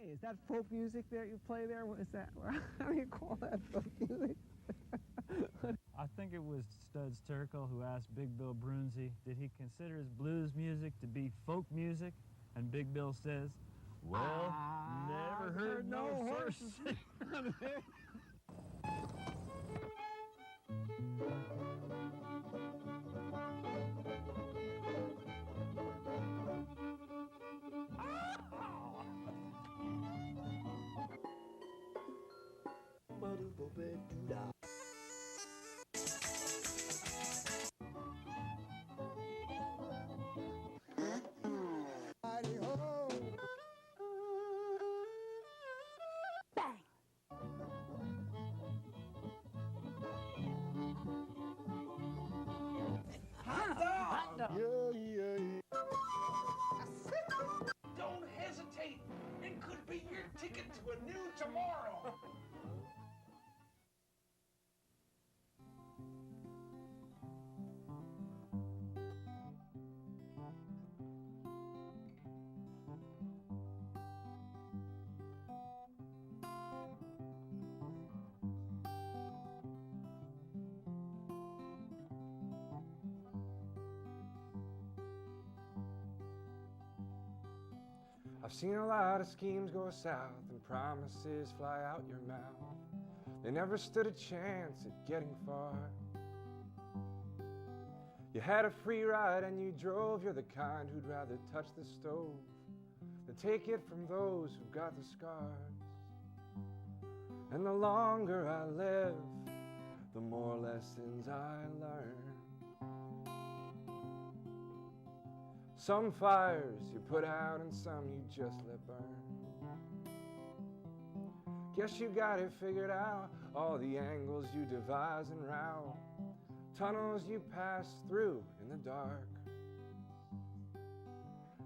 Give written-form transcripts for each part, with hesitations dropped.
Hey, is that folk music that you play there? What is that? How do you call that folk music? I think it was Studs Terkel who asked Big Bill Brunzi, did he consider his blues music to be folk music? And Big Bill says, well, never heard no horses. Don't hesitate. It could be your ticket to a new tomorrow. I've seen a lot of schemes go south and promises fly out your mouth. They never stood a chance at getting far. You had a free ride and you drove. You're the kind who'd rather touch the stove than take it from those who've got the scars. And the longer I live, the more lessons I learn. Some fires you put out and some you just let burn. Guess you got it figured out, all the angles you devise and route, tunnels you pass through in the dark.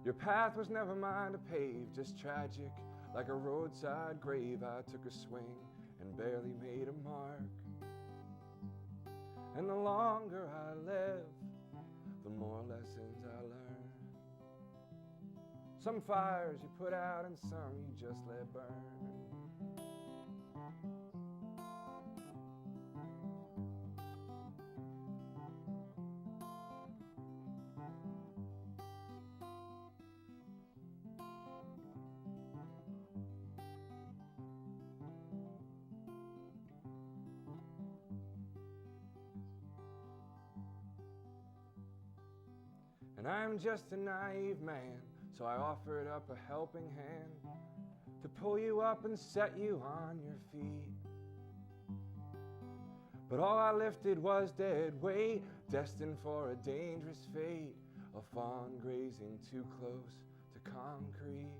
Your path was never mine to pave, just tragic, like a roadside grave. I took a swing and barely made a mark. And the longer I live, the more lessons I learn. Some fires you put out and some you just let burn. And I'm just a naive man, so I offered up a helping hand to pull you up and set you on your feet. But all I lifted was dead weight, destined for a dangerous fate, a fawn grazing too close to concrete.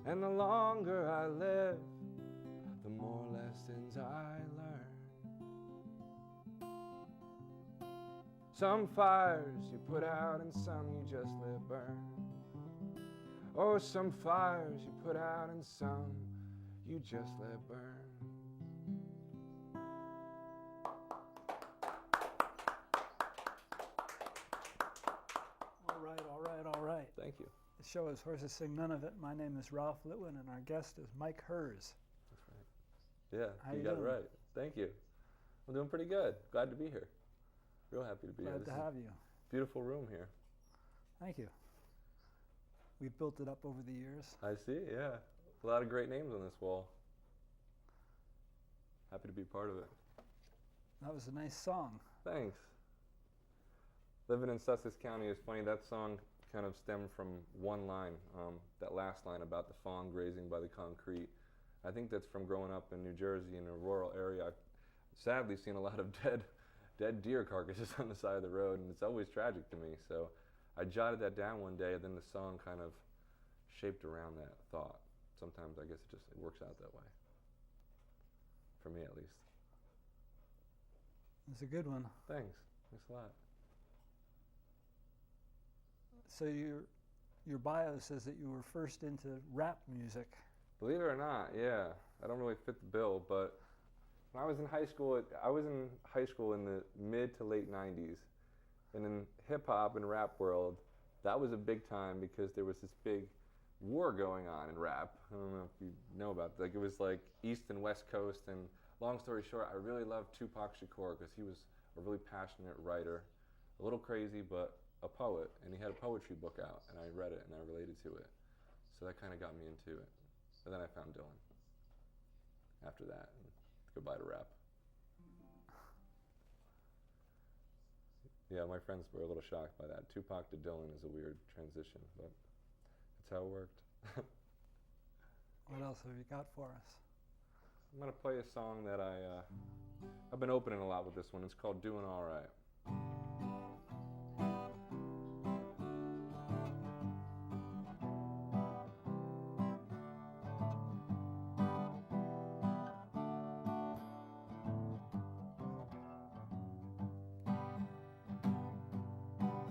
And the longer I live, the more lessons I learn. Some fires you put out and some you just let burn. Oh, some fires you put out and some you just let burn. All right, all right, all right. Thank you. The show is Horses Sing None of It. My name is Ralph Litwin, and our guest is Mike Herz. That's right. Yeah, How you you got doing? it right. Thank you. I'm doing pretty good. Glad to be here. Real happy to be here. Glad This to is have you. a beautiful room here. Thank you. We've built it up over the years. I see, yeah. A lot of great names on this wall. Happy to be part of it. That was a nice song. Thanks. Living in Sussex County is funny. That song kind of stemmed from one line, that last line about the fawn grazing by the concrete. I think that's from growing up in New Jersey in a rural area. I've sadly seen a lot of dead deer carcasses on the side of the road, and it's always tragic to me. So I jotted that down one day, and then the song kind of shaped around that thought. Sometimes I guess it works out that way. For me, at least. It's a good one. Thanks. Thanks a lot. So your bio says that you were first into rap music. Believe it or not, yeah. I don't really fit the bill, but when I was in high school in the mid to late 90s. And in hip hop and rap world, that was a big time because there was this big war going on in rap. I don't know if you know about it. Like, it was like East and West Coast, and long story short, I really loved Tupac Shakur because he was a really passionate writer, a little crazy, but a poet, and he had a poetry book out, and I read it and I related to it. So that kind of got me into it. And then I found Dylan after that. And goodbye to rap. Yeah, my friends were a little shocked by that. Tupac to Dylan is a weird transition, but that's how it worked. What else have you got for us? I'm going to play a song that I've been opening a lot with this one. It's called Doing All Right.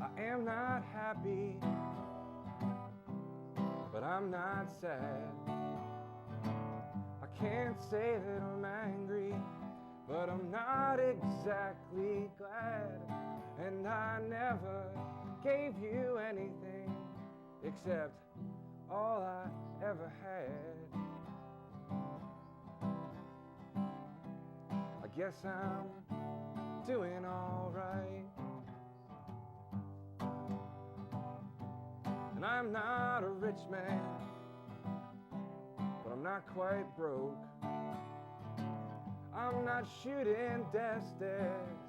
I am not happy, but I'm not sad. I can't say that I'm angry, but I'm not exactly glad. And I never gave you anything except all I ever had. I guess I'm doing all right. And I'm not a rich man, but I'm not quite broke. I'm not shooting death stares,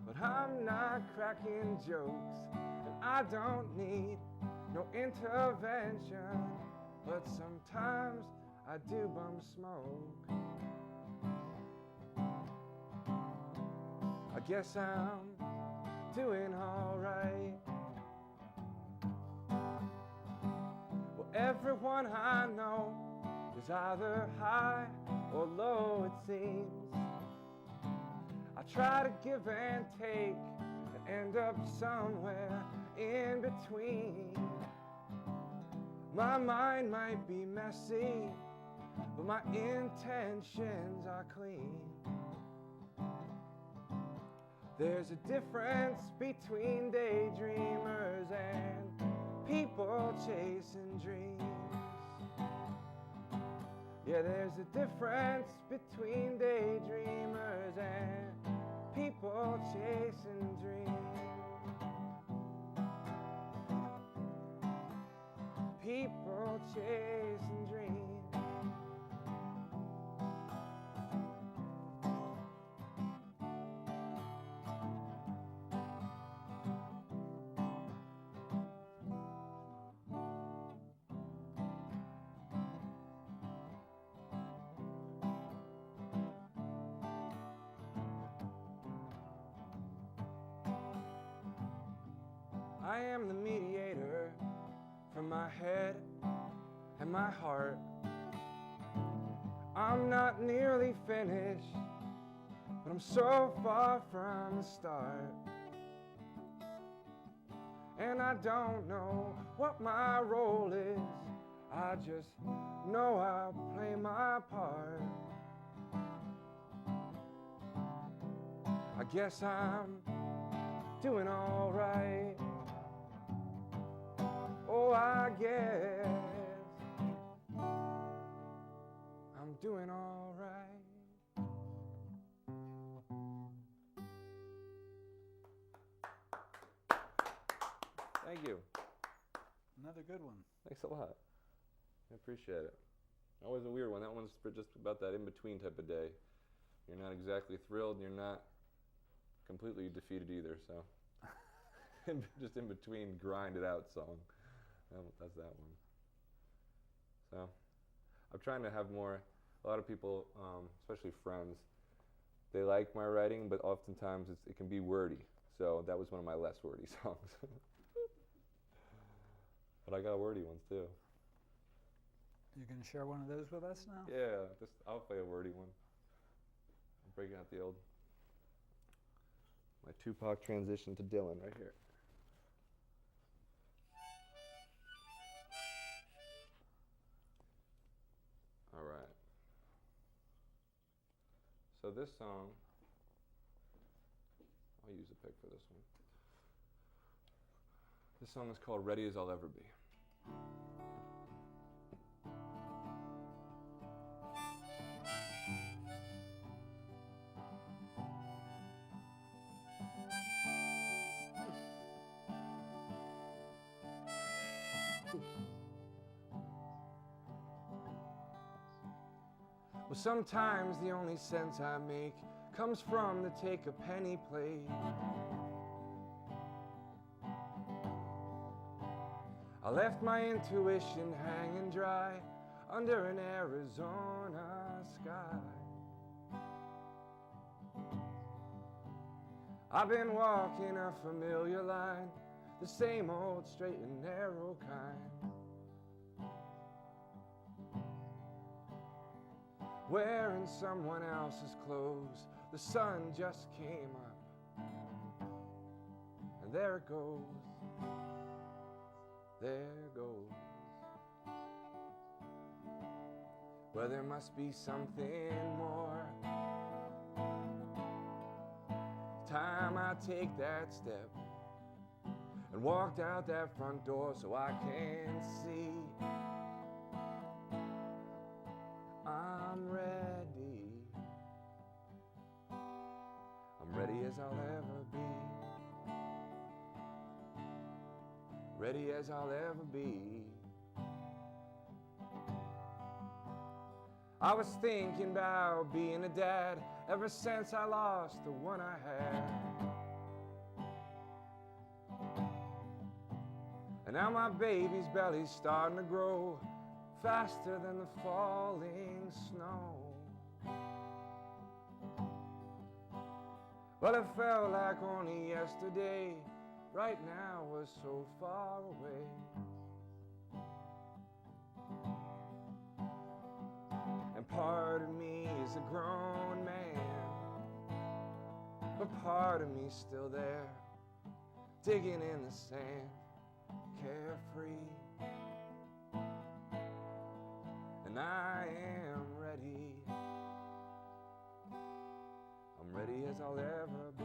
but I'm not cracking jokes. And I don't need no intervention, but sometimes I do bum smoke. I guess I'm doing all right. Everyone I know is either high or low, it seems. I try to give and take and end up somewhere in between. My mind might be messy, but my intentions are clean. There's a difference between daydreamers and people chasing dreams. Yeah, there's a difference between daydreamers and people chasing dreams. People chasing dreams. I am the mediator from my head and my heart. I'm not nearly finished, but I'm so far from the start. And I don't know what my role is, I just know I'll play my part. I guess I'm doing all right. Oh, I guess I'm doing all right. Thank you. Another good one. Thanks a lot. I appreciate it. Always a weird one. That one's for just about that in-between type of day. You're not exactly thrilled, and you're not completely defeated either, so. Just in between, grind it out song. That's that one. So, I'm trying to have more, a lot of people, especially friends, they like my writing, but oftentimes it can be wordy. So that was one of my less wordy songs. But I got wordy ones too. You can share one of those with us now? Yeah, I'll play a wordy one. I'm breaking out the old, my Tupac transition to Dylan right here. All right. So this song, I'll use a pick for this one. This song is called Ready as I'll Ever Be. Well, sometimes the only sense I make comes from the take a penny plate. I left my intuition hanging dry under an Arizona sky. I've been walking a familiar line, the same old straight and narrow kind. Wearing someone else's clothes, the sun just came up, and there it goes, there it goes. Well, there must be something more. Time I take that step and walked out that front door so I can see I'm ready. I'm ready as I'll ever be. Ready as I'll ever be. I was thinking about being a dad ever since I lost the one I had. And now my baby's belly's starting to grow faster than the falling snow. Well, it felt like only yesterday, right now was so far away. And part of me is a grown man, but part of me's still there, digging in the sand, carefree. And I am ready. I'm ready as I'll ever be.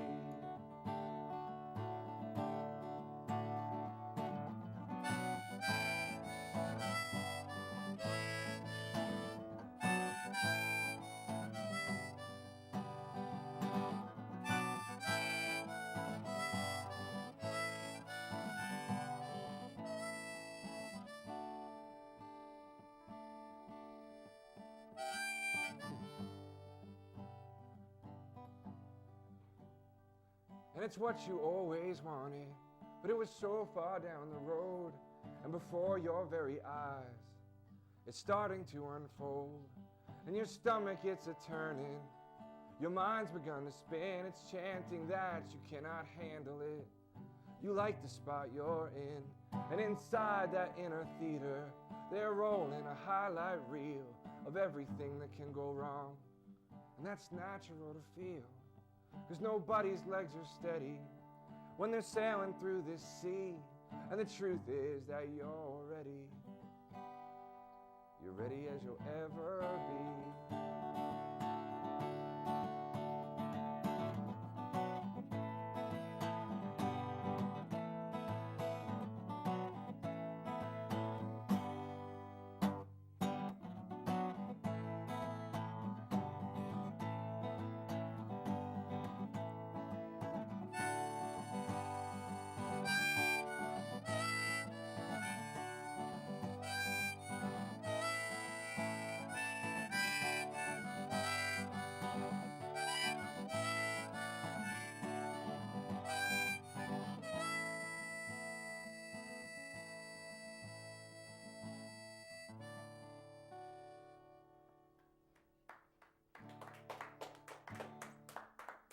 And it's what you always wanted, but it was so far down the road, and before your very eyes. It's starting to unfold, and your stomach, it's a turning. Your mind's begun to spin, it's chanting that you cannot handle it. You like the spot you're in, and inside that inner theater, they're rolling a highlight reel of everything that can go wrong. And that's natural to feel, 'cause nobody's legs are steady when they're sailing through this sea. And the truth is that you're ready. You're ready as you'll ever be.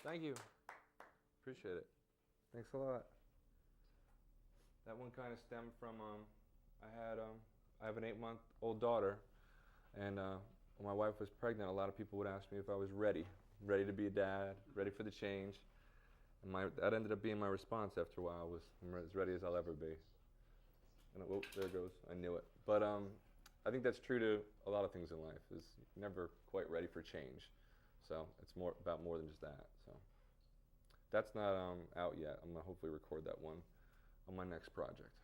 Thank you. Appreciate it. Thanks a lot. That one kind of stemmed from I have an 8-month-old daughter, and when my wife was pregnant, a lot of people would ask me if I was ready to be a dad, ready for the change. And that ended up being my response after a while, was I'm as ready as I'll ever be. And oh, there it goes, I knew it. But I think that's true to a lot of things in life, is you're never quite ready for change. So it's more than just that. So that's not out yet. I'm gonna hopefully record that one on my next project.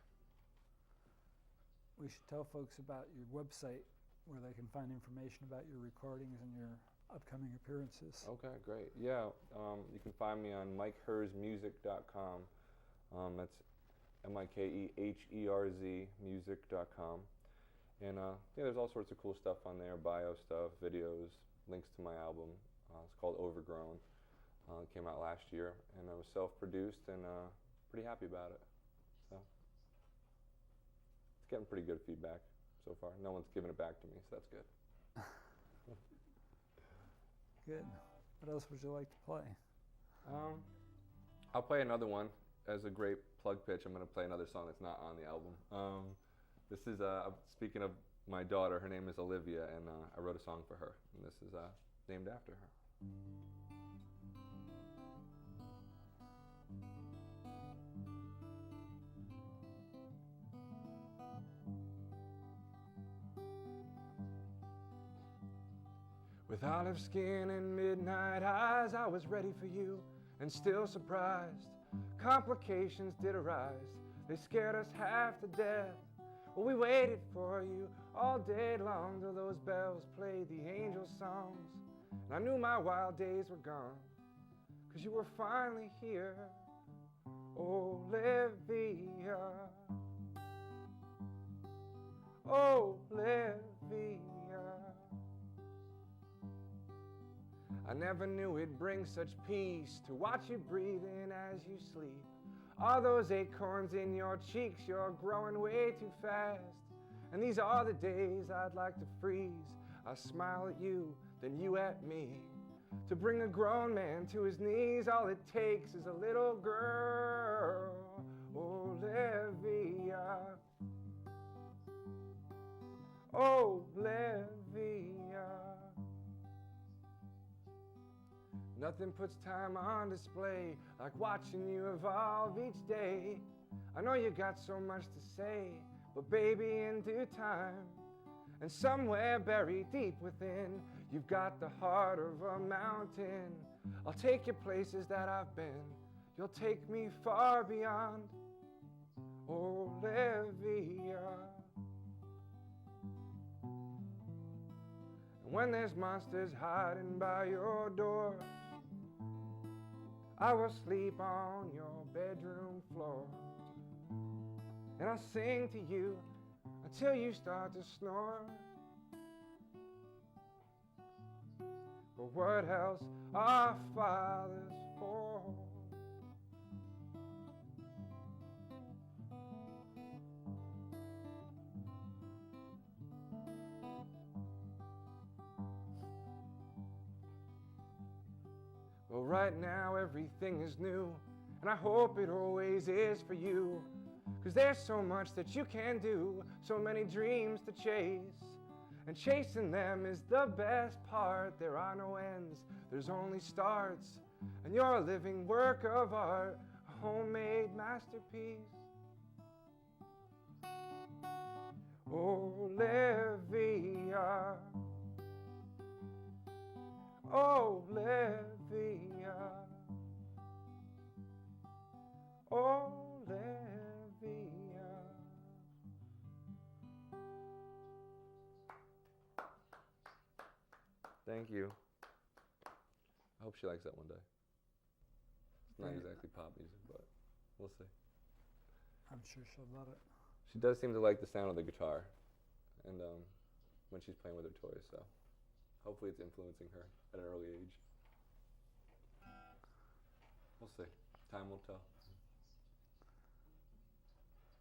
We should tell folks about your website where they can find information about your recordings and your upcoming appearances. Okay, great. Yeah, you can find me on MikeHerzmusic.com. That's MikeHerz music.com. And yeah, there's all sorts of cool stuff on there, bio stuff, videos, links to my album. It's called Overgrown. It came out last year, and I was self-produced and pretty happy about it. So it's getting pretty good feedback so far. No one's given it back to me, so that's good. Good. What else would you like to play? I'll play another one. As a great plug pitch, I'm going to play another song that's not on the album. This is, speaking of my daughter, her name is Olivia, and I wrote a song for her, and this is named after her. With olive skin and midnight eyes, I was ready for you and still surprised. Complications did arise, they scared us half to death. Well, we waited for you all day long till those bells played the angel songs. And I knew my wild days were gone, 'cause you were finally here, Olivia. Olivia. I never knew it'd bring such peace to watch you breathing as you sleep. All those acorns in your cheeks, you're growing way too fast. And these are the days I'd like to freeze. I smile at you, then you at me. To bring a grown man to his knees, all it takes is a little girl, Olivia. Olivia. Nothing puts time on display like watching you evolve each day. I know you got so much to say, but baby, in due time, and somewhere buried deep within, you've got the heart of a mountain. I'll take you places that I've been. You'll take me far beyond, Olivia. And when there's monsters hiding by your door, I will sleep on your bedroom floor, and I'll sing to you until you start to snore. But what else are fathers for? Well, right now everything is new, and I hope it always is for you. 'Cause there's so much that you can do, so many dreams to chase. And chasing them is the best part. There are no ends, there's only starts. And you're a living work of art, a homemade masterpiece. Olivia. Olivia. Olivia. Thank you. I hope she likes that one day. It's not exactly pop music, but we'll see. I'm sure she'll love it. She does seem to like the sound of the guitar, and when she's playing with her toys, so hopefully it's influencing her at an early age. We'll see. Time will tell.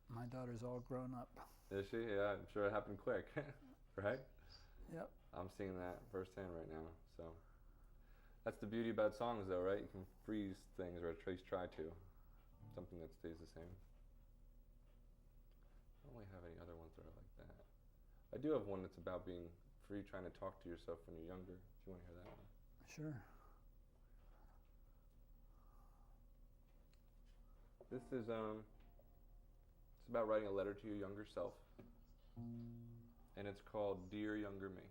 My daughter's all grown up. Is she? Yeah, I'm sure it happened quick, right? Yep. I'm seeing that firsthand right now, so. That's the beauty about songs though, right? You can freeze things, or at least try to. Something that stays the same. I don't really have any other ones that are like that. I do have one that's about being free, trying to talk to yourself when you're younger, if you want to hear that one. Sure. This is, it's about writing a letter to your younger self. And it's called Dear Younger Me.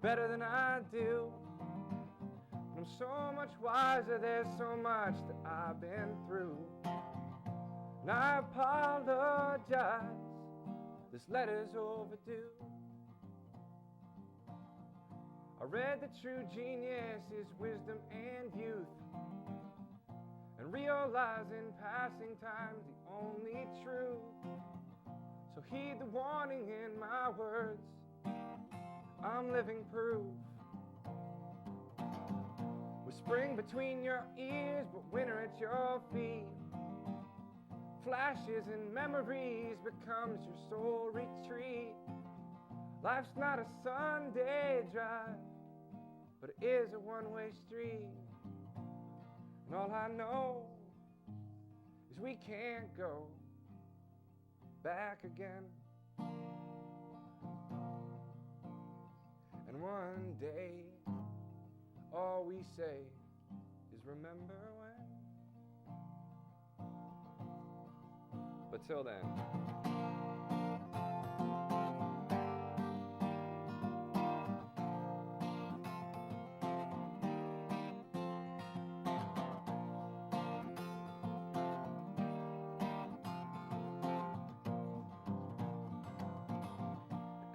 better than I do. I'm so much wiser, there's so much that I've been through. And I apologize, this letter's overdue. I read that true genius is wisdom and youth, and realize in passing time the only truth. So heed the warning in my words, I'm living proof. With spring between your ears, but winter at your feet. Flashes and memories becomes your soul retreat. Life's not a Sunday drive, but it is a one-way street. And all I know is we can't go back again. And one day, all we say is remember when. But till then,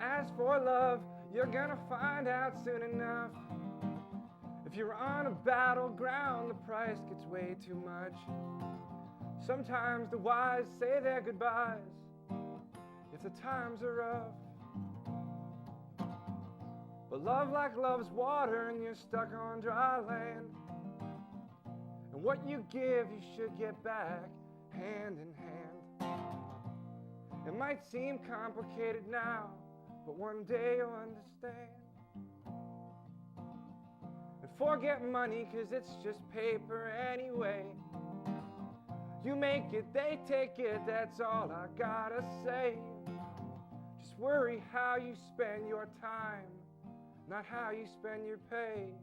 as for love, you're gonna find out soon enough. If you're on a battleground, the price gets way too much. Sometimes the wise say their goodbyes if the times are rough. But love like love's water and you're stuck on dry land. And what you give, you should get back hand in hand. It might seem complicated now, but one day you'll understand. And forget money, 'cause it's just paper anyway. You make it, they take it, that's all I gotta say. Just worry how you spend your time, not how you spend your pay.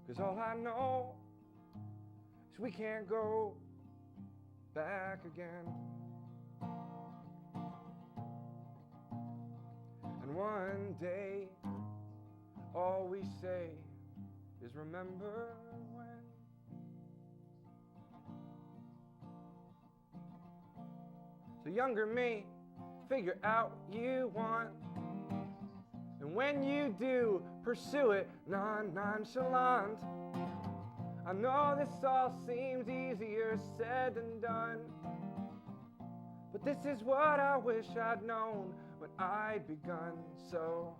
'Cause all I know is we can't go back again. And one day, all we say is remember when. So younger me, figure out what you want. And when you do, pursue it nonchalant. I know this all seems easier said than done, but this is what I wish I'd known when I'd begun. So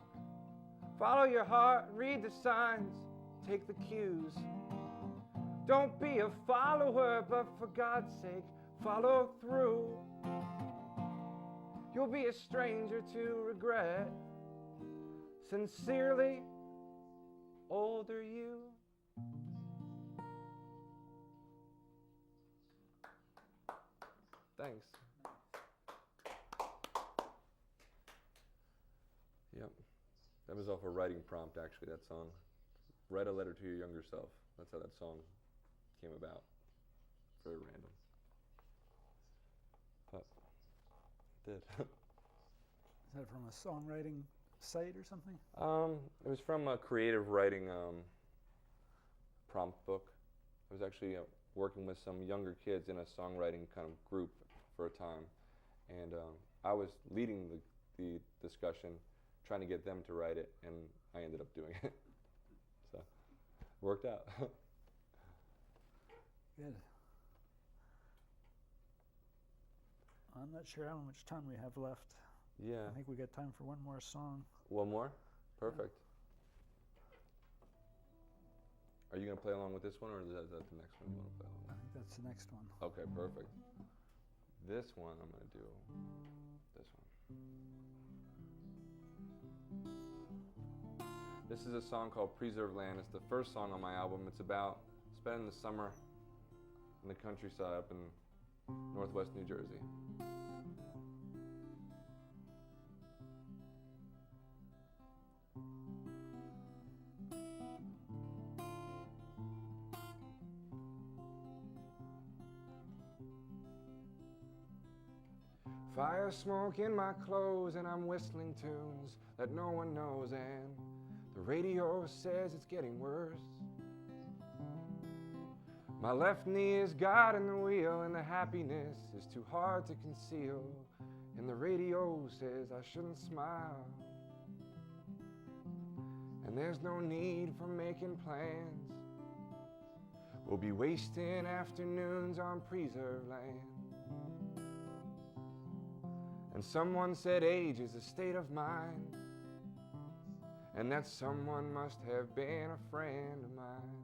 follow your heart, read the signs, take the cues. Don't be a follower, but for God's sake, follow through. You'll be a stranger to regret. Sincerely, older you. Thanks. Yep. That was off a writing prompt, actually, that song. Write a letter to your younger self. That's how that song came about. Very random. But it did. Is that from a songwriting site or something? It was from a creative writing prompt book. I was actually working with some younger kids in a songwriting kind of group for a time, and I was leading the discussion, trying to get them to write it, and I ended up doing it. So it worked out. Good. I'm not sure how much time we have left. Yeah. I think we got time for one more song. One more? Perfect. Are you going to play along with this one, or is that the next one you want to play along with? I think that's the next one. Okay, perfect. This one, I'm going to do this one. This is a song called Preserve Land. It's the first song on my album. It's about spending the summer in the countryside up in northwest New Jersey. Fire smoke in my clothes and I'm whistling tunes that no one knows, and the radio says it's getting worse. My left knee is guiding the wheel and the happiness is too hard to conceal, and the radio says I shouldn't smile. And there's no need for making plans. We'll be wasting afternoons on preserved land. And someone said age is a state of mind, and that someone must have been a friend of mine.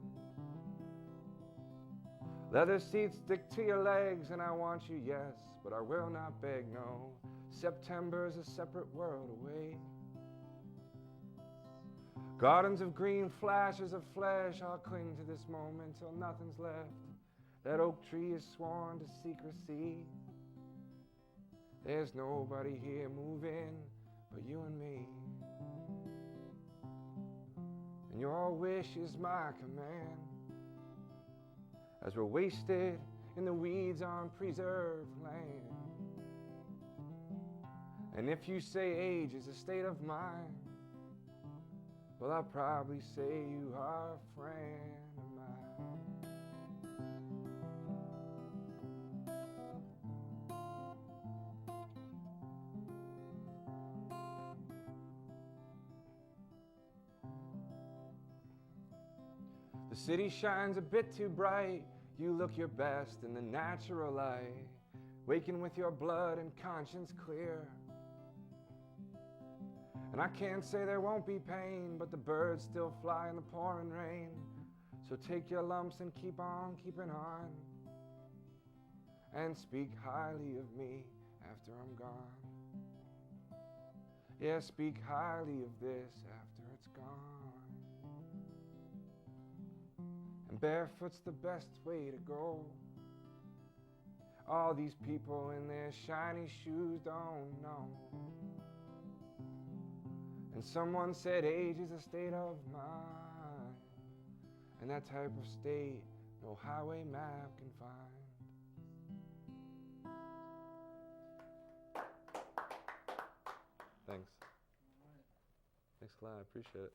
Leather seats stick to your legs, and I want you, yes, but I will not beg, no. September's a separate world away. Gardens of green, flashes of flesh, I'll cling to this moment till nothing's left. That oak tree is sworn to secrecy. There's nobody here moving but you and me. And your wish is my command, as we're wasted in the weeds on preserved land. And if you say age is a state of mind, well, I'll probably say you are a friend of mine. The city shines a bit too bright. You look your best in the natural light, waking with your blood and conscience clear. And I can't say there won't be pain, but the birds still fly in the pouring rain. So take your lumps and keep on keeping on, and speak highly of me after I'm gone. Yeah, speak highly of this after it's gone. And barefoot's the best way to go. All these people in their shiny shoes don't know. And someone said age is a state of mind, and that type of state no highway map can find. Thanks. Thanks a lot. I appreciate it.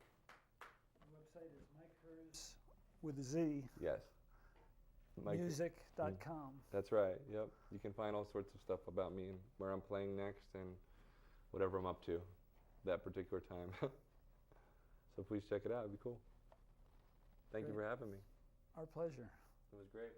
The website is Mike Herz with a Z. Yes. Mike- Music.com. That's right. Yep. You can find all sorts of stuff about me and where I'm playing next and whatever I'm up to that particular time. So please check it out. It'd be cool. Thank you Great. for having me. Our pleasure. It was great.